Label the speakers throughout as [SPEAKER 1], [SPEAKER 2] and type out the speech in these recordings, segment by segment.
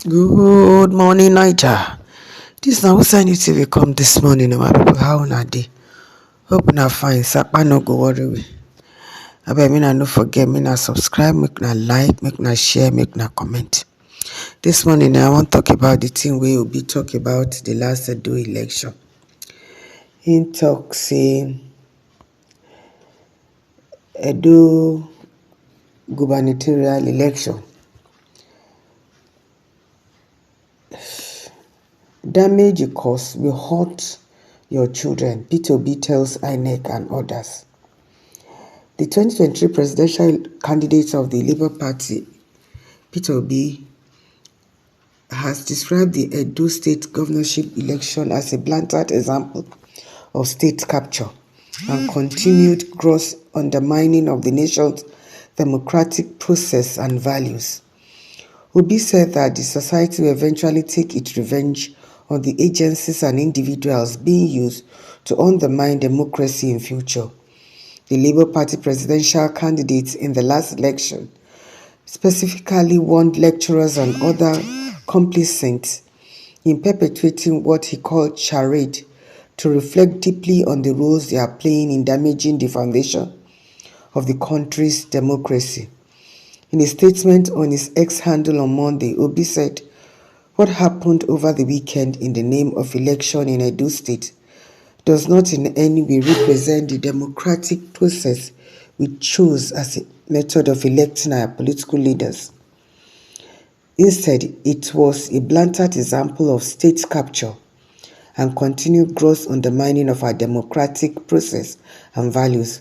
[SPEAKER 1] Good morning, Niger. This now who I need to come this morning, my people. How una dey? Hope na fine. Sapa no go worry we. Abeg, me na no forget, me na subscribe, make na like, make na share, make na comment. This morning, I wan talk about the thing wey Obi talk about the last Edo election. He talk say Edo gubernatorial election damage e cause will hurt your children. Peter Obi tells INEC and others. The 2023 presidential candidate of the Labour Party, Peter Obi, has described the Edo State governorship election as a blatant example of state capture and continued gross undermining of the nation's democratic process and values. Obi said that the society will eventually take its revenge on the agencies and individuals being used to undermine democracy in future. The Labour Party presidential candidate in the last election specifically warned lecturers and other complicit in perpetuating what he called charade to reflect deeply on the roles they are playing in damaging the foundation of the country's democracy. In a statement on his X handle on Monday, Obi said, "What happened over the weekend in the name of election in Edo State does not in any way represent the democratic process we chose as a method of electing our political leaders. Instead, it was a blatant example of state capture and continued gross undermining of our democratic process and values.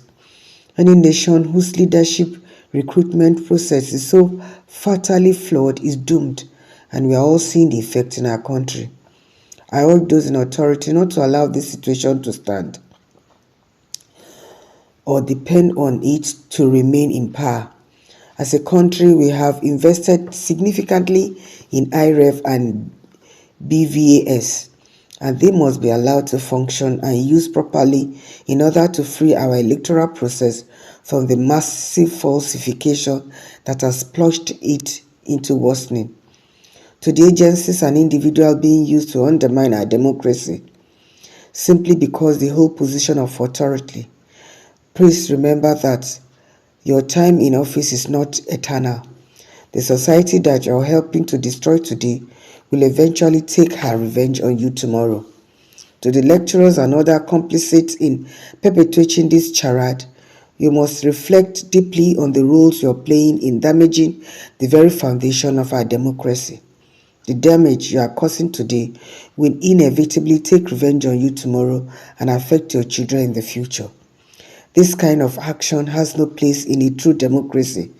[SPEAKER 1] Any nation whose leadership recruitment process is so fatally flawed is doomed, and we are all seeing the effect in our country. I urge those in authority not to allow this situation to stand or depend on it to remain in power. As a country, we have invested significantly in IREF and BVAS, and they must be allowed to function and used properly in order to free our electoral process from the massive falsification that has plunged it into worsening. To the agencies and individuals being used to undermine our democracy simply because they hold position of authority, please remember that your time in office is not eternal. The society that you're helping to destroy today will eventually take her revenge on you tomorrow. To the lecturers and other complicit in perpetuating this charade, you must reflect deeply on the roles you're playing in damaging the very foundation of our democracy. The damage you are causing today will inevitably take revenge on you tomorrow and affect your children in the future. This kind of action has no place in a true democracy.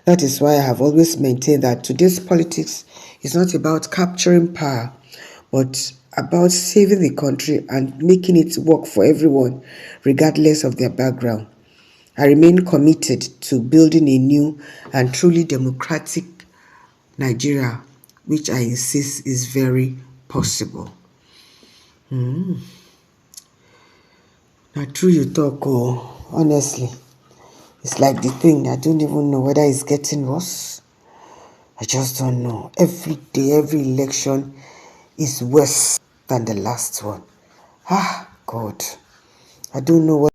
[SPEAKER 1] That is why I have always maintained that today's politics is not about capturing power, but about saving the country and making it work for everyone, regardless of their background. I remain committed to building a new and truly democratic Nigeria, which I insist is very possible. Now, true you talk, honestly. It's like the thing, I don't even know whether it's getting worse. I just don't know. Every day, every election is worse than the last one. God. I don't know what